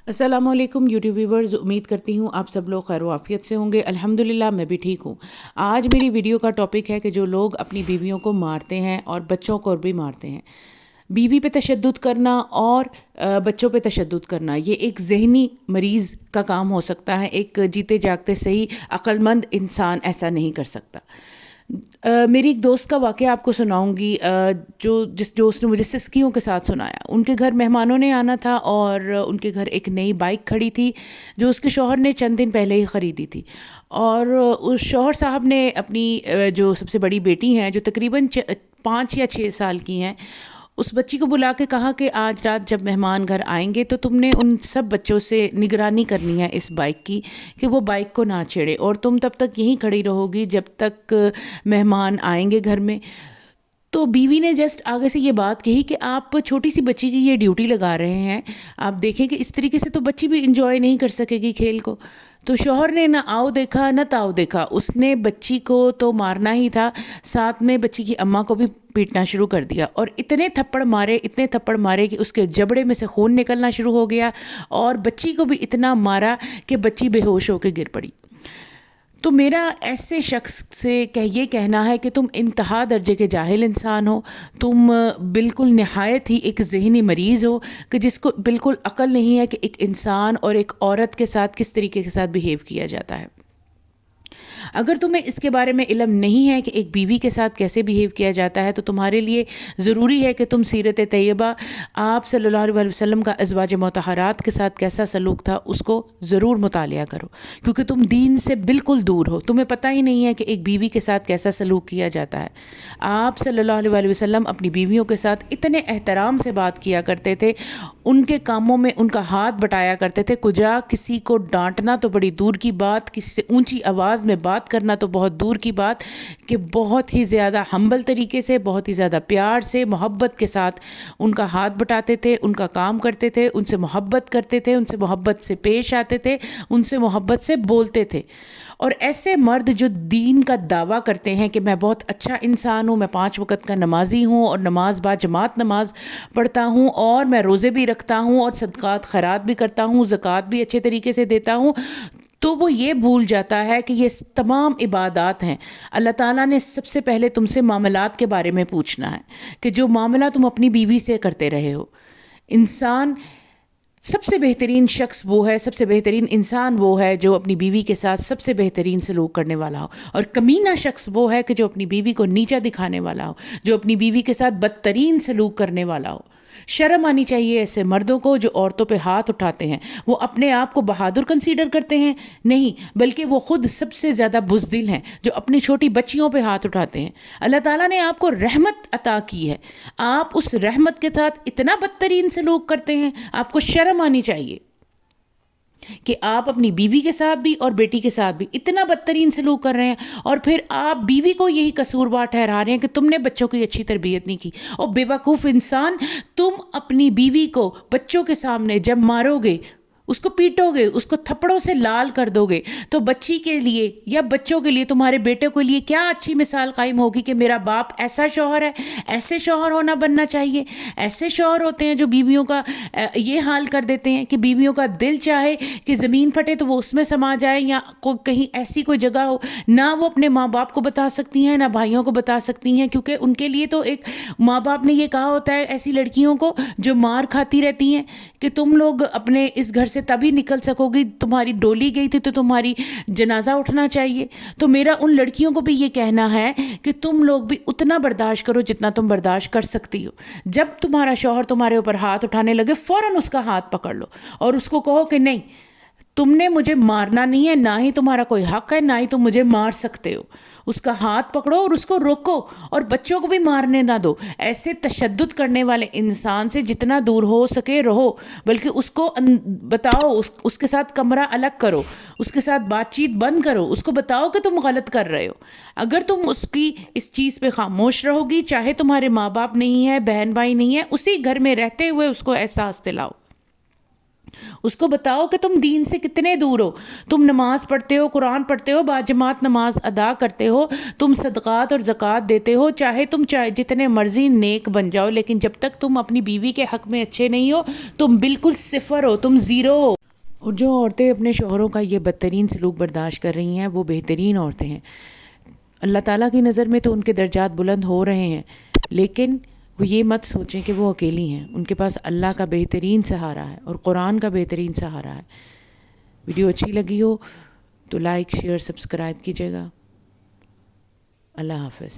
السلام علیکم YouTube viewers, امید کرتی ہوں آپ سب لوگ خیر و عافیت سے ہوں گے۔ الحمدللہ میں بھی ٹھیک ہوں۔ آج میری ویڈیو کا ٹاپک ہے کہ جو لوگ اپنی بیویوں کو مارتے ہیں اور بچوں کو بھی مارتے ہیں۔ بیوی پہ تشدد کرنا اور بچوں پہ تشدد کرنا یہ ایک ذہنی مریض کا کام ہو سکتا ہے۔ ایک جیتے جاگتے صحیح عقل مند انسان ایسا نہیں کر سکتا۔ میری ایک دوست کا واقعہ آپ کو سناؤں گی، جو اس نے مجھے سسکیوں کے ساتھ سنایا۔ ان کے گھر مہمانوں نے آنا تھا اور ان کے گھر ایک نئی بائک کھڑی تھی جو اس کے شوہر نے چند دن پہلے ہی خریدی تھی، اور اس شوہر صاحب نے اپنی جو سب سے بڑی بیٹی ہیں جو تقریباً 5 یا 6 سال کی ہیں، اس بچی کو بلا کے کہا کہ آج رات جب مہمان گھر آئیں گے تو تم نے ان سب بچوں سے نگرانی کرنی ہے اس بائک کی، کہ وہ بائک کو نہ چھیڑے، اور تم تب تک یہیں کھڑی رہو گی جب تک مہمان آئیں گے گھر میں۔ تو بیوی نے جسٹ آگے سے یہ بات کہی کہ آپ چھوٹی سی بچی کی یہ ڈیوٹی لگا رہے ہیں، آپ دیکھیں کہ اس طریقے سے تو بچی بھی انجوائے نہیں کر سکے گی کھیل کو۔ تو شوہر نے نہ آؤ دیکھا نہ تاؤ دیکھا، اس نے بچی کو تو مارنا ہی تھا، ساتھ میں بچی کی اماں کو بھی پیٹنا شروع کر دیا، اور اتنے تھپڑ مارے کہ اس کے جبڑے میں سے خون نکلنا شروع ہو گیا، اور بچی کو بھی اتنا مارا کہ بچی بے ہوش ہو کے گر پڑی۔ تو میرا ایسے شخص سے یہ کہنا ہے کہ تم انتہا درجے کے جاہل انسان ہو، تم بالکل نہایت ہی ایک ذہنی مریض ہو کہ جس کو بالکل عقل نہیں ہے کہ ایک انسان اور ایک عورت کے ساتھ کس طریقے کے ساتھ بیہیو کیا جاتا ہے۔ اگر تمہیں اس کے بارے میں علم نہیں ہے کہ ایک بیوی کے ساتھ کیسے بیہیو کیا جاتا ہے، تو تمہارے لیے ضروری ہے کہ تم سیرت طیبہ، آپ صلی اللہ علیہ وسلم کا ازواج مطہرات کے ساتھ کیسا سلوک تھا، اس کو ضرور مطالعہ کرو، کیونکہ تم دین سے بالکل دور ہو، تمہیں پتہ ہی نہیں ہے کہ ایک بیوی کے ساتھ کیسا سلوک کیا جاتا ہے۔ آپ صلی اللہ علیہ وسلم اپنی بیویوں کے ساتھ اتنے احترام سے بات کیا کرتے تھے، ان کے کاموں میں ان کا ہاتھ بٹایا کرتے تھے، کجا کسی کو ڈانٹنا تو بڑی دور کی بات، کسی سے اونچی آواز میں بات کرنا تو بہت دور کی بات، کہ بہت ہی زیادہ ہمبل طریقے سے، بہت ہی زیادہ پیار سے، محبت کے ساتھ ان کا ہاتھ بٹاتے تھے، ان کا کام کرتے تھے، ان سے محبت کرتے تھے، ان سے محبت سے پیش آتے تھے، ان سے محبت سے بولتے تھے۔ اور ایسے مرد جو دین کا دعویٰ کرتے ہیں کہ میں بہت اچھا انسان ہوں، میں 5 وقت کا نمازی ہوں اور نماز با جماعت نماز پڑھتا ہوں، اور میں روزے بھی رکھتا ہوں اور صدقات خیرات بھی کرتا ہوں، زکوٰۃ بھی اچھے طریقے سے دیتا ہوں، تو وہ یہ بھول جاتا ہے کہ یہ تمام عبادات ہیں۔ اللہ تعالیٰ نے سب سے پہلے تم سے معاملات کے بارے میں پوچھنا ہے، کہ جو معاملہ تم اپنی بیوی سے کرتے رہے ہو۔ انسان سب سے بہترین شخص وہ ہے، سب سے بہترین انسان وہ ہے جو اپنی بیوی کے ساتھ سب سے بہترین سلوک کرنے والا ہو، اور کمینہ شخص وہ ہے کہ جو اپنی بیوی کو نیچا دکھانے والا ہو، جو اپنی بیوی کے ساتھ بدترین سلوک کرنے والا ہو۔ شرم آنی چاہیے ایسے مردوں کو جو عورتوں پہ ہاتھ اٹھاتے ہیں۔ وہ اپنے آپ کو بہادر کنسیڈر کرتے ہیں؟ نہیں، بلکہ وہ خود سب سے زیادہ بزدل ہیں جو اپنی چھوٹی بچیوں پہ ہاتھ اٹھاتے ہیں۔ اللہ تعالیٰ نے آپ کو رحمت عطا کی ہے، آپ اس رحمت کے ساتھ اتنا بدترین سلوک کرتے ہیں۔ آپ کو شرم آنی چاہیے کہ آپ اپنی بیوی کے ساتھ بھی اور بیٹی کے ساتھ بھی اتنا بدترین سلوک کر رہے ہیں، اور پھر آپ بیوی کو یہی قصوروار ٹھہرا رہے ہیں کہ تم نے بچوں کی اچھی تربیت نہیں کی۔ اور بے وقوف انسان، تم اپنی بیوی کو بچوں کے سامنے جب مارو گے، اس کو پیٹو گے، اس کو تھپڑوں سے لال کر دو گے، تو بچی کے لیے یا بچوں کے لیے، تمہارے بیٹے کے لیے کیا اچھی مثال قائم ہوگی کہ میرا باپ ایسا شوہر ہے۔ ایسے شوہر بننا چاہیے۔ ایسے شوہر ہوتے ہیں جو بیویوں کا یہ حال کر دیتے ہیں کہ بیویوں کا دل چاہے کہ زمین پھٹے تو وہ اس میں سما جائے، یا کہیں ایسی کوئی جگہ ہو، نہ وہ اپنے ماں باپ کو بتا سکتی ہیں نہ بھائیوں کو بتا سکتی ہیں، کیونکہ ان کے لیے تو ایک ماں باپ نے یہ کہا ہوتا ہے ایسی لڑکیوں کو جو مار کھاتی رہتی ہیں کہ تم لوگ اپنے اس گھر سے تبھی نکل سکو گی، تمہاری ڈولی گئی تھی تو تمہاری جنازہ اٹھنا چاہیے۔ تو میرا ان لڑکیوں کو بھی یہ کہنا ہے کہ تم لوگ بھی اتنا برداشت کرو جتنا تم برداشت کر سکتی ہو۔ جب تمہارا شوہر تمہارے اوپر ہاتھ اٹھانے لگے، فوراً اس کا ہاتھ پکڑ لو اور اس کو کہو کہ نہیں، تم نے مجھے مارنا نہیں ہے، نہ ہی تمہارا کوئی حق ہے، نہ ہی تم مجھے مار سکتے ہو۔ اس کا ہاتھ پکڑو اور اس کو روکو، اور بچوں کو بھی مارنے نہ دو۔ ایسے تشدد کرنے والے انسان سے جتنا دور ہو سکے رہو، بلکہ اس کو بتاؤ، اس کے ساتھ کمرہ الگ کرو، اس کے ساتھ بات چیت بند کرو، اس کو بتاؤ کہ تم غلط کر رہے ہو۔ اگر تم اس کی اس چیز پہ خاموش رہو گی، چاہے تمہارے ماں باپ نہیں ہے، بہن بھائی نہیں ہے، اسی گھر میں رہتے ہوئے اس کو احساس دلاؤ اس کو بتاؤ کہ تم دین سے کتنے دور ہو. تم نماز پڑھتے ہو, قرآن پڑھتے ہو, باجماعت نماز ادا کرتے ہو, تم صدقات اور زکوٰۃ دیتے ہو, چاہے جتنے مرضی نیک بن جاؤ, لیکن جب تک تم اپنی بیوی کے حق میں اچھے نہیں ہو, تم بالکل صفر ہو, تم زیرو ہو. اور جو عورتیں اپنے شوہروں کا یہ بدترین سلوک برداشت کر رہی ہیں وہ بہترین عورتیں ہیں. اللہ تعالیٰ کی نظر میں تو ان کے درجات بلند ہو رہے ہیں, لیکن وہ یہ مت سوچیں کہ وہ اکیلی ہیں. ان کے پاس اللہ کا بہترین سہارا ہے اور قرآن کا بہترین سہارا ہے. ویڈیو اچھی لگی ہو تو لائک شیئر سبسکرائب کیجیے گا. اللہ حافظ.